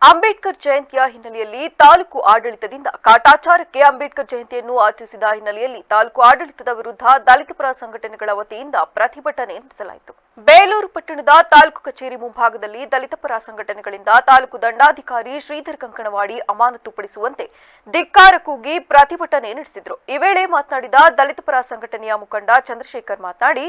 ಅಂಬೇಡ್ಕರ್ ಜಯಂತಿಯ ಹಿನ್ನೆಲೆಯಲ್ಲಿ ತಾಲೂಕು ಆಡಳಿತದಿಂದ ಕಾಟಾಚಾರಕ್ಕೆ ಅಂಬೇಡ್ಕರ್ ಜಯಂತಿಯನ್ನು ಆಚರಿಸಿದ ಹಿನ್ನೆಲೆಯಲ್ಲಿ ತಾಲೂಕು ಆಡಳಿತದ ವಿರುದ್ಧ ದಲಿತ ಪರ ಸಂಘಟನೆಗಳ ವತಿಯಿಂದ ಪ್ರತಿಭಟನೆ ನಡೆಸಲಾಯಿತು. ಬೇಲೂರು ಪಟ್ಟಣದ ತಾಲೂಕು ಕಚೇರಿ ಮುಂಭಾಗದಲ್ಲಿ ದಲಿತ ಪರ ಸಂಘಟನೆಗಳಿಂದ ತಾಲೂಕು ದಂಡಾಧಿಕಾರಿ ಶ್ರೀಧರ್ ಕಂಕಣವಾಡಿ ಅಮಾನತುಪಡಿಸುವಂತೆ ಧಿಕ್ಕಾರ ಕೂಗಿ ಪ್ರತಿಭಟನೆ ನಡೆಸಿದರು. ಈ ವೇಳೆ ಮಾತನಾಡಿದ ದಲಿತ ಪರ ಸಂಘಟನೆಯ ಮುಖಂಡ ಚಂದ್ರಶೇಖರ್ ಮಾತನಾಡಿ,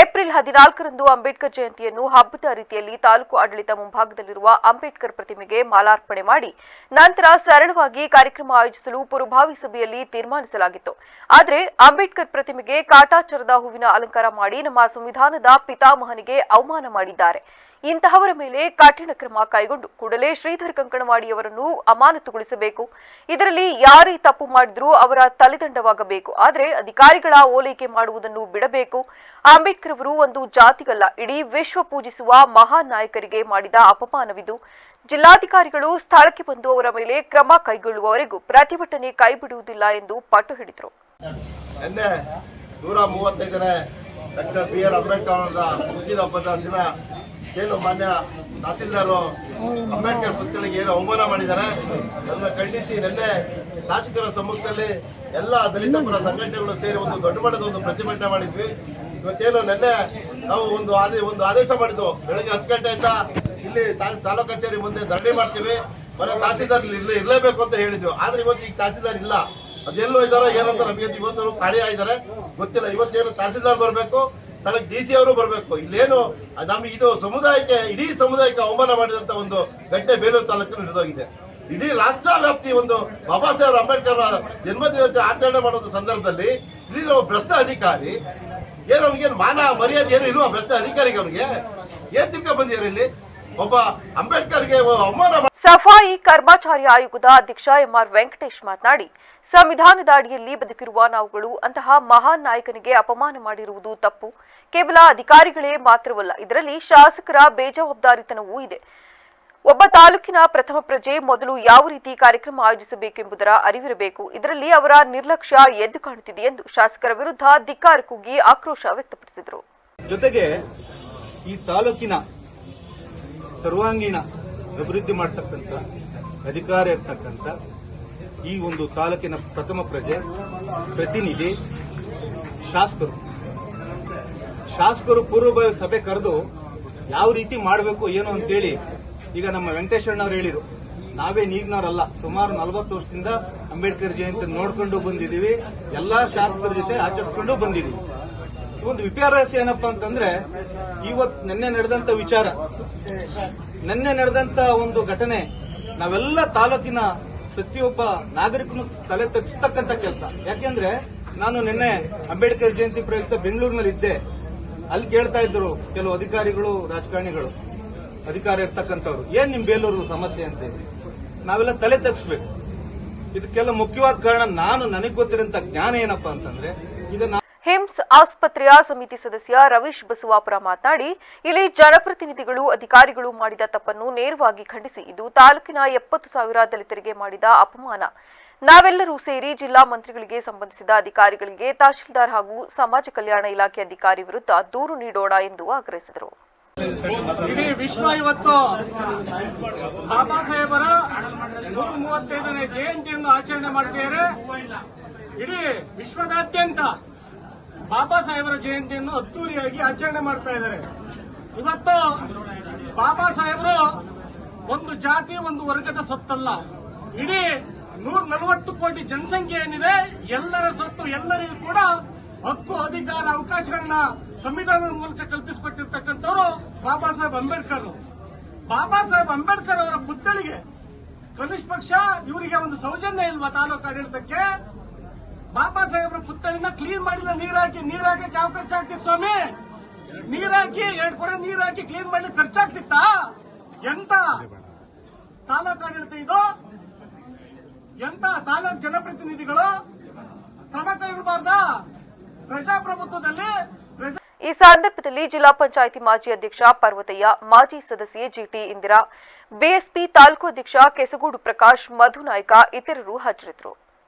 ಏಪ್ರಿಲ್ 14ರಂದು ಅಂಬೇಡ್ಕರ್ ಜಯಂತಿಯನ್ನು ಹಬ್ಬದ ರೀತಿಯಲ್ಲಿ ತಾಲೂಕು ಆಡಳಿತ ಮುಂಭಾಗದಲ್ಲಿರುವ ಅಂಬೇಡ್ಕರ್ ಪ್ರತಿಮೆಗೆ ಮಾಲಾರ್ಪಣೆ ಮಾಡಿ ನಂತರ ಸರಳವಾಗಿ ಕಾರ್ಯಕ್ರಮ ಆಯೋಜಿಸಲು ಪೂರ್ವಭಾವಿ ಸಭೆಯಲ್ಲಿ ತೀರ್ಮಾನಿಸಲಾಗಿತ್ತು. ಆದರೆ ಅಂಬೇಡ್ಕರ್ ಪ್ರತಿಮೆಗೆ ಕಾಟಾಚಾರದ ಹೂವಿನ ಅಲಂಕಾರ ಮಾಡಿ ನಮ್ಮ ಸಂವಿಧಾನದ ಪಿತಾಮಹನಿಗೆ ಅವಮಾನ ಮಾಡಿದ್ದಾರೆ. ಇಂತಹವರ ಮೇಲೆ ಕಠಿಣ ಕ್ರಮ ಕೈಗೊಂಡು ಕೂಡಲೇ ಶ್ರೀಧರ್ ಕಂಕಣವಾಡಿಯವರನ್ನು ಅಮಾನತುಗೊಳಿಸಬೇಕು. ಇದರಲ್ಲಿ ಯಾರೇ ತಪ್ಪು ಮಾಡಿದ್ರೂ ಅವರ ತಲೆದಂಡವಾಗಬೇಕು. ಆದರೆ ಅಧಿಕಾರಿಗಳ ಓಲೈಕೆ ಮಾಡುವುದನ್ನು ಬಿಡಬೇಕು. ಅಂಬೇಡ್ಕರ್ ಅವರು ಒಂದು ಜಾತಿಗಲ್ಲ, ಇಡೀ ವಿಶ್ವ ಪೂಜಿಸುವ ಮಹಾನ್ ನಾಯಕರಿಗೆ ಮಾಡಿದ ಅಪಮಾನವಿದು. ಜಿಲ್ಲಾಧಿಕಾರಿಗಳು ಸ್ಥಳಕ್ಕೆ ಬಂದು ಅವರ ಮೇಲೆ ಕ್ರಮ ಕೈಗೊಳ್ಳುವವರೆಗೂ ಪ್ರತಿಭಟನೆ ಕೈಬಿಡುವುದಿಲ್ಲ ಎಂದು ಪಟ್ಟು ಹಿಡಿದರು. 135ನೇ ಡಾಕ್ಟರ್ ಬಿ.ಆರ್. ಅಂಬೇಡ್ಕರ್ ಅವರ ಹುಟ್ಟಿದ ಹಬ್ಬದ ದಿನ ಏನು ಮಾನ್ಯ ತಹಸೀಲ್ದಾರು ಅಂಬೇಡ್ಕರ್ ಪುತ್ಥಳಿಗೆ ಏನು ಅವಮಾನ ಮಾಡಿದ್ದಾರೆ ಅದನ್ನು ಖಂಡಿಸಿ ನಿನ್ನೆ ಶಾಸಕರ ಸಮ್ಮುಖದಲ್ಲಿ ಎಲ್ಲ ದಲಿತ ಪರ ಸಂಘಟನೆಗಳು ಸೇರಿ ಒಂದು ದೊಡ್ಡ ಮಟ್ಟದ ಒಂದು ಪ್ರತಿಭಟನೆ ಮಾಡಿದ್ವಿ. ಇವತ್ತೇನು ನಿನ್ನೆ ನಾವು ಒಂದು ಆದೇಶ ಮಾಡಿದ್ವು, ಬೆಳಗ್ಗೆ 10 ಗಂಟೆಯಿಂದ ಇಲ್ಲಿ ತಾಲೂಕು ಕಚೇರಿ ಮುಂದೆ ಧರಣಿ ಮಾಡ್ತೀವಿ, ಮನೆ ತಹಸೀಲ್ದಾರ್ ಇರಲೇಬೇಕು ಅಂತ ಹೇಳಿದ್ವಿ. ಆದ್ರೆ ಇವತ್ತು ಈಗ ತಹಸೀಲ್ದಾರ್ ಇಲ್ಲ, ಅದೆಲ್ಲೋ ಇದ್ದಾರೋ ಏನಂತ ನಮಗೆ ಇವತ್ತು ಖಾಲಿ ಆಗಿದ್ದಾರೆ ಗೊತ್ತಿಲ್ಲ. ಇವತ್ತೇನು ತಹಸೀಲ್ದಾರ್ ಬರಬೇಕು, ಸ್ಥಳಕ್ಕೆ DC ಅವರು ಬರಬೇಕು. ಇಲ್ಲೇನು ನಮಗೆ ಇದು ಸಮುದಾಯಕ್ಕೆ, ಇಡೀ ಸಮುದಾಯಕ್ಕೆ ಅವಮಾನ ಮಾಡಿದಂತ ಒಂದು ಘಟನೆ ಬೇಲೂರು ತಾಲೂಕಿನಲ್ಲಿ ನಡೆದೋಗಿದೆ. ಇಡೀ ರಾಷ್ಟ್ರ ವ್ಯಾಪ್ತಿ ಒಂದು ಬಾಬಾ ಸಾಹೇಬ್ ಅಂಬೇಡ್ಕರ್ ಜನ್ಮದಿನ ಆಚರಣೆ ಮಾಡುವ ಸಂದರ್ಭದಲ್ಲಿ ಇಲ್ಲಿ ಭ್ರಷ್ಟ ಅಧಿಕಾರಿ ಏನು ಅವ್ನಿಗೆ ಮಾನ ಮರ್ಯಾದೆ ಏನು ಇಲ್ವಾ? ಭ್ರಷ್ಟ ಅಧಿಕಾರಿಗೆ ಅವನಿಗೆ ಏನ್ ತಿಳ್ಕ ಬಂದಿದ್ದಾರೆ ಇಲ್ಲಿ ಒಬ್ಬ ಅಂಬೇಡ್ಕರ್ಗೆ ಅವಮಾನ. ಸಫಾಯಿ ಕರ್ಮಚಾರಿ ಆಯೋಗದ ಅಧ್ಯಕ್ಷ MR ವೆಂಕಟೇಶ್ ಮಾತನಾಡಿ, ಸಂವಿಧಾನದ ಅಡಿಯಲ್ಲಿ ಬದುಕಿರುವ ನಾವುಗಳು ಅಂತಹ ಮಹಾನ್ ನಾಯಕನಿಗೆ ಅಪಮಾನ ಮಾಡಿರುವುದು ತಪ್ಪು. ಕೇವಲ ಅಧಿಕಾರಿಗಳೇ ಮಾತ್ರವಲ್ಲ, ಇದರಲ್ಲಿ ಶಾಸಕರ ಬೇಜವಾಬ್ದಾರಿತನವೂ ಇದೆ. ಒಬ್ಬ ತಾಲೂಕಿನ ಪ್ರಥಮ ಪ್ರಜೆ ಮೊದಲು ಯಾವ ರೀತಿ ಕಾರ್ಯಕ್ರಮ ಆಯೋಜಿಸಬೇಕೆಂಬುದರ ಅರಿವಿರಬೇಕು. ಇದರಲ್ಲಿ ಅವರ ನಿರ್ಲಕ್ಷ್ಯ ಎದ್ದು ಕಾಣುತ್ತಿದೆ ಎಂದು ಶಾಸಕರ ವಿರುದ್ಧ ಧಿಕ್ಕಾರ ಕೂಗಿ ಆಕ್ರೋಶ ವ್ಯಕ್ತಪಡಿಸಿದರು. ಜೊತೆಗೆ ಈ ತಾಲೂಕಿನ ಸರ್ವಾಂಗೀಣ ಅಭಿವೃದ್ಧಿ ಮಾಡತಕ್ಕಂಥ ಅಧಿಕಾರ ಇರ್ತಕ್ಕಂಥ ಈ ಒಂದು ತಾಲೂಕಿನ ಪ್ರಥಮ ಪ್ರಜೆ ಪ್ರತಿನಿಧಿ ಶಾಸಕರು ಪೂರ್ವಭಾವಿ ಸಭೆ ಕರೆದು ಯಾವ ರೀತಿ ಮಾಡಬೇಕು ಏನು ಅಂತೇಳಿ ಈಗ ನಮ್ಮ ವೆಂಕಟೇಶ್ವರನವರು ಹೇಳಿರು. ನಾವೇ ನೀಗ್ನವರಲ್ಲ, ಸುಮಾರು 40 ವರ್ಷದಿಂದ ಅಂಬೇಡ್ಕರ್ ಜಯಂತಿ ನೋಡ್ಕೊಂಡು ಬಂದಿದ್ದೀವಿ, ಎಲ್ಲಾ ಶಾಸಕರ ಜೊತೆ ಆಚರಿಸಿಕೊಂಡು ಬಂದಿದ್ದೀವಿ. ಒಂದು ವಿಪರ್ಯಾಸ ಏನಪ್ಪಾ ಅಂತಂದ್ರೆ ನಿನ್ನೆ ನಡೆದಂತ ವಿಚಾರ, ನಿನ್ನೆ ನಡೆದಂತ ಒಂದು ಘಟನೆ ನಾವೆಲ್ಲ ತಾಲೂಕಿನ ಪ್ರತಿಯೊಬ್ಬ ನಾಗರಿಕನು ತಲೆ ತಗ್ಗಿಸ್ತಕ್ಕಂಥ ಕೆಲಸ. ಯಾಕೆಂದ್ರೆ ನಾನು ನಿನ್ನೆ ಅಂಬೇಡ್ಕರ್ ಜಯಂತಿ ಪ್ರಯುಕ್ತ ಬೆಂಗಳೂರಿನಲ್ಲಿ ಇದ್ದೆ. ಅಲ್ಲಿ ಕೇಳ್ತಾ ಇದ್ರು ಕೆಲವು ಅಧಿಕಾರಿಗಳು, ರಾಜಕಾರಣಿಗಳು, ಅಧಿಕಾರ ಇರ್ತಕ್ಕಂಥವ್ರು, ಏನ್ ನಿಮ್ ಬೇಲೂರು ಸಮಸ್ಯೆ ಅಂತ. ನಾವೆಲ್ಲ ತಲೆ ತಗ್ಗಿಸ್ಬೇಕು. ಇದಕ್ಕೆಲ್ಲ ಮುಖ್ಯವಾದ ಕಾರಣ ನನಗೆ ಗೊತ್ತಿರೋಂಥ ಜ್ಞಾನ ಏನಪ್ಪಾ ಅಂತಂದ್ರೆ, ಈಗ ಹಿಮ್ಸ್ ಆಸ್ಪತ್ರೆಯ ಸಮಿತಿ ಸದಸ್ಯ ರವೀಶ್ ಬಸವಾಪುರ ಮಾತನಾಡಿ, ಇಲ್ಲಿ ಜನಪ್ರತಿನಿಧಿಗಳು ಅಧಿಕಾರಿಗಳು ಮಾಡಿದ ತಪ್ಪನ್ನು ನೇರವಾಗಿ ಖಂಡಿಸಿ ಇದು ತಾಲೂಕಿನ 70,000 ದಲಿತರಿಗೆ ಮಾಡಿದ ಅಪಮಾನ. ನಾವೆಲ್ಲರೂ ಸೇರಿ ಜಿಲ್ಲಾ ಮಂತ್ರಿಗಳಿಗೆ, ಸಂಬಂಧಿಸಿದ ಅಧಿಕಾರಿಗಳಿಗೆ, ತಹಶೀಲ್ದಾರ್ ಹಾಗೂ ಸಮಾಜ ಕಲ್ಯಾಣ ಇಲಾಖೆ ಅಧಿಕಾರಿ ವಿರುದ್ಧ ದೂರು ನೀಡೋಣ ಎಂದು ಆಗ್ರಹಿಸಿದರು. ಇಡೀ ವಿಶ್ವ ಇವತ್ತು ಬಾಬಾ ಸಾಹೇಬರ 135ನೇ ಜಯಂತಿಯನ್ನು ಆಚರಣೆ ಮಾಡ್ತಿದ್ದಾರೆ. ಇಡೀ ವಿಶ್ವದಾದ್ಯಂತ ಬಾಬಾ ಸಾಹೇಬರ ಜಯಂತಿಯನ್ನು ಅದ್ದೂರಿಯಾಗಿ ಆಚರಣೆ ಮಾಡ್ತಾ ಇದ್ದಾರೆ. ಇವತ್ತು ಬಾಬಾ ಸಾಹೇಬರು ಒಂದು ಜಾತಿ, ಒಂದು ವರ್ಗದ ಸೊತ್ತಲ್ಲ, ಇಡೀ 140 ಕೋಟಿ ಜನಸಂಖ್ಯೆ ಏನಿದೆ ಎಲ್ಲರ ಸೊತ್ತು. ಎಲ್ಲರಿಗೂ ಕೂಡ ಹಕ್ಕು, ಅಧಿಕಾರ, ಅವಕಾಶಗಳನ್ನ ಸಂವಿಧಾನದ ಮೂಲಕ ಕಲ್ಪಿಸಿಕೊಟ್ಟಿರ್ತಕ್ಕಂಥವ್ರು ಬಾಬಾ ಸಾಹೇಬ್ ಅಂಬೇಡ್ಕರ್. ಬಾಬಾ ಸಾಹೇಬ್ ಅಂಬೇಡ್ಕರ್ ಅವರ ಪುತ್ಥಳಿಗೆ ಕನಿಷ್ಠ ಪಕ್ಷ ಇವರಿಗೆ ಒಂದು ಸೌಜನ್ಯ ಇಲ್ವಾ? ತಾಲೂಕು ಆಡಳಿತಕ್ಕೆ ಬಾಬಾ ಸಾಹೇಬ್ರ ಪುತ್ಥಳಿನ ಕ್ಲೀನ್ ಮಾಡಿಲ್ಲ. ನೀರಾಕಿ ಯಾವ ಖರ್ಚಾಗ್ತಿತ್ತು ಸ್ವಾಮಿ? ನೀರಾಕಿ 2 ಕೊಡ ನೀರಾಕಿ ಕ್ಲೀನ್ ಮಾಡ್ಲಿಕ್ಕೆ ಖರ್ಚಾಗ್ತಿತ್ತ? ಎಂತ ತಾಲೂಕು ಆಡಳಿತ ಇದು? ಎಂತ ತಾಲೂಕು ಜನಪ್ರತಿನಿಧಿಗಳು ಕ್ರಮ ಕೈಗೊಳ್ಳಬಾರ್ದ? ಪ್ರಜಾಪ್ರಭುತ್ವದಲ್ಲಿ ಈ ಸಂದರ್ಭದಲ್ಲಿ ಜಿಲ್ಲಾ ಪಂಚಾಯಿತಿ ಮಾಜಿ ಅಧ್ಯಕ್ಷ ಪರ್ವತಯ್ಯ, ಮಾಜಿ ಸದಸ್ಯೆ GT ಇಂದಿರಾ, BSP ತಾಲೂಕು ಅಧ್ಯಕ್ಷ ಕೆಸಗೂಡು ಪ್ರಕಾಶ್, ಮಧು ನಾಯ್ಕ ಇತರರು ಹಾಜರಿದ್ದರು.